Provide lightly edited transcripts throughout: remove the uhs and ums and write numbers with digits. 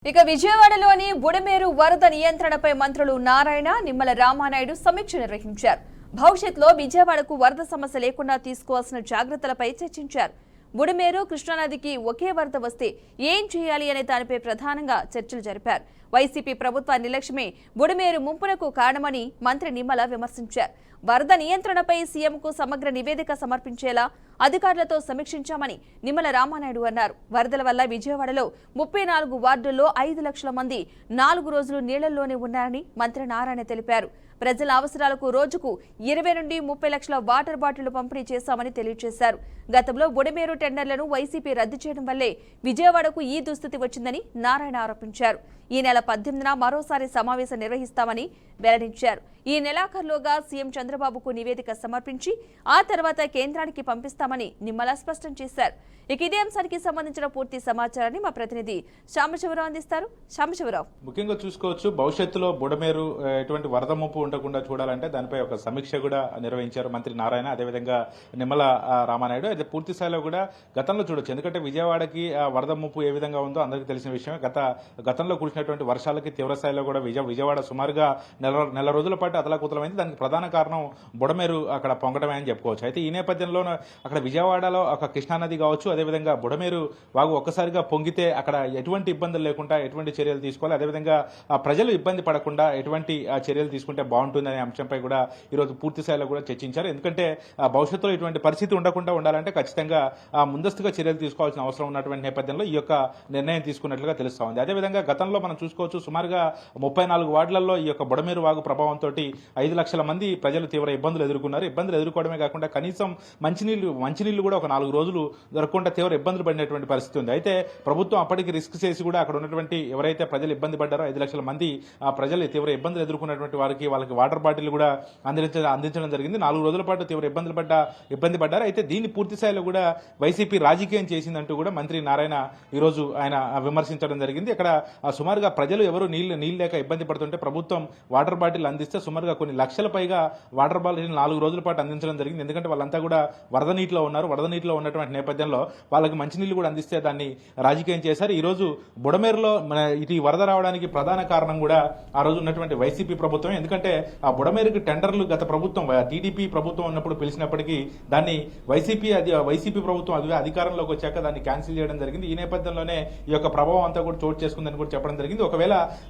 ఇక విజయవాడలోని బుడమేరు వరద నియంత్రణపై మంత్రులు నారాయణ నిమ్మల రామానాయుడు సమీక్ష నిర్వహించారు. భవిష్యత్తులో విజయవాడకు వరద సమస్య లేకుండా తీసుకోవాల్సిన జాగ్రత్తలపై చర్చించారు. బుడమేరు కృష్ణానదికి ఒకే వరద వస్తే ఏం చేయాలి అనే దానిపై ప్రధానంగా చర్చలు జరిపారు. వైసీపీ ప్రభుత్వ నిర్లక్ష్యమే బుడమేరు ముంపునకు కారణమని మంత్రి నిమ్మల విమర్శించారు. వరద నియంత్రణపై సీఎంకు సమగ్ర నివేదిక సమర్పించేలా అధికారులతో సమీక్షించామని నిమ్మల రామానాయుడు అన్నారు. వరదల వల్ల విజయవాడలో 34 వార్డుల్లో 5 లక్షల మంది 4 రోజులు నీళ్లలోనే ఉన్నారని మంత్రి నారాయణ తెలిపారు. ప్రజల అవసరాలకు రోజుకు 20 నుండి 30 లక్షల వాటర్ బాటిళ్లు పంపిణీ చేశామని తెలియజేశారు. గతంలో బుడమేరు టెండర్లను వైసీపీ రద్దు చేయడం వల్లే విజయవాడకు ఈ దుస్థితి వచ్చిందని నారాయణ ఆరోపించారు. ఈ నెల 18న మరోసారి సమావేశం నిర్వహిస్తామని వెల్లడించారు. ఈ నెలాఖరులోగా సీఎం చంద్రబాబుకు నివేదిక సమర్పించి ఆ తర్వాత కేంద్రానికి పంపిస్తామని నిమ్మల స్పష్టం చేశారు. ఇక ఇదే అంశానికి సంబంధించిన పూర్తి సమాచారాన్ని మా ప్రతినిధి శాంబశివరావు అందిస్తారు. శాంబశివరావు, ముఖ్యంగా చూసుకోవచ్చు, భవిష్యత్తులో బుడమేరు ఎటువంటి వరద ముప్పు ఉండకుండా చూడాలంటే దానిపై ఒక సమీక్ష కూడా నిర్వహించారు మంత్రి నారాయణ, అదేవిధంగా నిమ్మల రామానాయుడు. అయితే పూర్తి స్థాయిలో కూడా గతంలో చూడొచ్చు, ఎందుకంటే విజయవాడకి వరద ముప్పు ఏ విధంగా ఉందో అందరికీ తెలిసిన విషయమే. గతంలో కురిసినటువంటి వర్షాలకి తీవ్ర స్థాయిలో కూడా విజయవాడ సుమారుగా నెల రోజుల పాటు అతలాకుతలమైంది. దానికి ప్రధాన కారణం బుడమేరు అక్కడ పొంగడమే అని చెప్పుకోవచ్చు. అయితే ఈ నేపథ్యంలో అక్కడ విజయవాడలో ఒక కృష్ణానది కావచ్చు, అదేవిధంగా బుడమేరు వాగు ఒక్కసారిగా పొంగితే అక్కడ ఎటువంటి ఇబ్బందులు లేకుండా ఎటువంటి చర్యలు తీసుకోవాలి, అదేవిధంగా ప్రజలు ఇబ్బంది పడకుండా ఎటువంటి చర్యలు తీసుకుంటే బాగుంటుందనే అంశంపై కూడా ఈరోజు పూర్తి స్థాయిలో కూడా చర్చించారు. ఎందుకంటే భవిష్యత్తులో ఇటువంటి పరిస్థితి ఉండకుండా ఉండాలంటే ఖచ్చితంగా ముందస్తుగా చర్యలు తీసుకోవాల్సిన అవసరం ఉన్నటువంటి నేపథ్యంలో ఈ యొక్క నిర్ణయం తీసుకున్నట్లుగా తెలుస్తా ఉంది. అదేవిధంగా గతంలో మనం చూసుకోవచ్చు, సుమారుగా 34 వార్డులలో ఈ యొక్క బుడమేరు వాగు ప్రభావంతో 5 లక్షల మంది ప్రజలు తీవ్ర ఇబ్బందులు ఎదుర్కొన్నారు. ఇబ్బందులు ఎదుర్కోవడమే కాకుండా కనీసం మంచినీళ్లు కూడా ఒక 4 రోజులు దొరకకుండా తీవ్ర ఇబ్బందులు పడినటువంటి పరిస్థితి ఉంది. అయితే ప్రభుత్వం అప్పటికి రిస్క్ చేసి కూడా అక్కడ ఉన్నటువంటి ఎవరైతే ప్రజలు ఇబ్బంది పడ్డారో 5 లక్షల మంది ప్రజలు తీవ్ర ఇబ్బందులు ఎదుర్కొన్నటువంటి వాళ్ళకి వాటర్ బాటిల్ కూడా అందించడం జరిగింది. 4 రోజుల పాటు తీవ్ర ఇబ్బంది పడ్డారు. అయితే దీన్ని పూర్తి స్థాయిలో కూడా వైసీపీ రాజకీయం చేసిందంటూ కూడా మంత్రి నారాయణ ఈరోజు ఆయన విమర్శించడం జరిగింది. ఇక్కడ సుమారుగా ప్రజలు ఎవరు నీళ్లు లేక ఇబ్బంది పడుతుంటే ప్రభుత్వం వాటర్ బాటిల్ అందిస్తే సుమారుగా కొన్ని లక్షల పైగా వాటర్ బాటిల్ 4 రోజుల పాటు అందించడం జరిగింది. ఎందుకంటే వాళ్ళంతా కూడా వరద నీటిలో ఉన్నారు. వరద నీటిలో ఉన్నటువంటి నేపథ్యంలో వాళ్ళకి మంచినీళ్లు కూడా అందిస్తే దాన్ని రాజకీయం చేశారు. ఈ రోజు బుడమేరులో ఇటు వరద రావడానికి ప్రధాన కారణం కూడా ఆ రోజు ఉన్నటువంటి వైసీపీ ప్రభుత్వం. ఎందుకంటే ఆ బుడమేరుకి టెండర్లు గత ప్రభుత్వం టీడీపీ ప్రభుత్వం ఉన్నప్పుడు పిలిచినప్పటికీ దాన్ని వైసీపీ ప్రభుత్వం అధికారంలోకి వచ్చాక దాన్ని క్యాన్సిల్ చేయడం జరిగింది. ఈ నేపథ్యంలోనే ఈ యొక్క ప్రభావం అంతా కూడా చోటు చేసుకుందని కూడా చెప్పడం జరిగింది.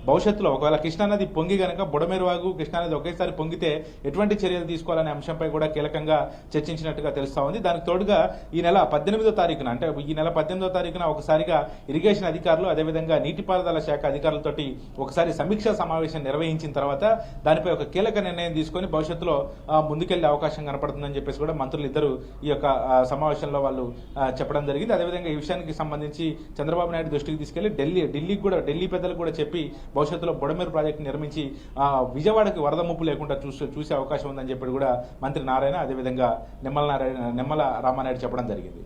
భవిష్యత్తులో ఒకవేళ కృష్ణానది పొంగి గనక బుడమేరు వాగు కృష్ణానది ఒకేసారి పొంగితే ఎటువంటి చర్యలు తీసుకోవాలనే అంశంపై కూడా కీలకంగా చర్చించినట్టుగా తెలుస్తా ఉంది. దానికి తోడుగా ఈ నెల 18వ తారీఖున అంటే ఈ నెల 18వ తారీఖున ఒకసారిగా ఇరిగేషన్ అధికారులు అదేవిధంగా నీటిపారుదల శాఖ అధికారులతోటి ఒకసారి సమీక్షా సమావేశం నిర్వహించిన తర్వాత దానిపై ఒక కీలక నిర్ణయం తీసుకొని భవిష్యత్తులో ముందుకెళ్లే అవకాశం కనపడుతుందని చెప్పేసి కూడా మంత్రులు ఇద్దరు ఈ యొక్క సమావేశంలో వాళ్ళు చెప్పడం జరిగింది. అదేవిధంగా ఈ విషయానికి సంబంధించి చంద్రబాబు నాయుడు దృష్టికి తీసుకెళ్లి ఢిల్లీ పెద్దలకు కూడా చెప్పి భవిష్యత్తులో బుడమేరు ప్రాజెక్టు నిర్మించి విజయవాడకి వరద ముప్పు లేకుండా చూసే అవకాశం ఉందని చెప్పి కూడా మంత్రి నారాయణ అదేవిధంగా నిమ్మల రామానాయుడు చెప్పడం జరిగింది.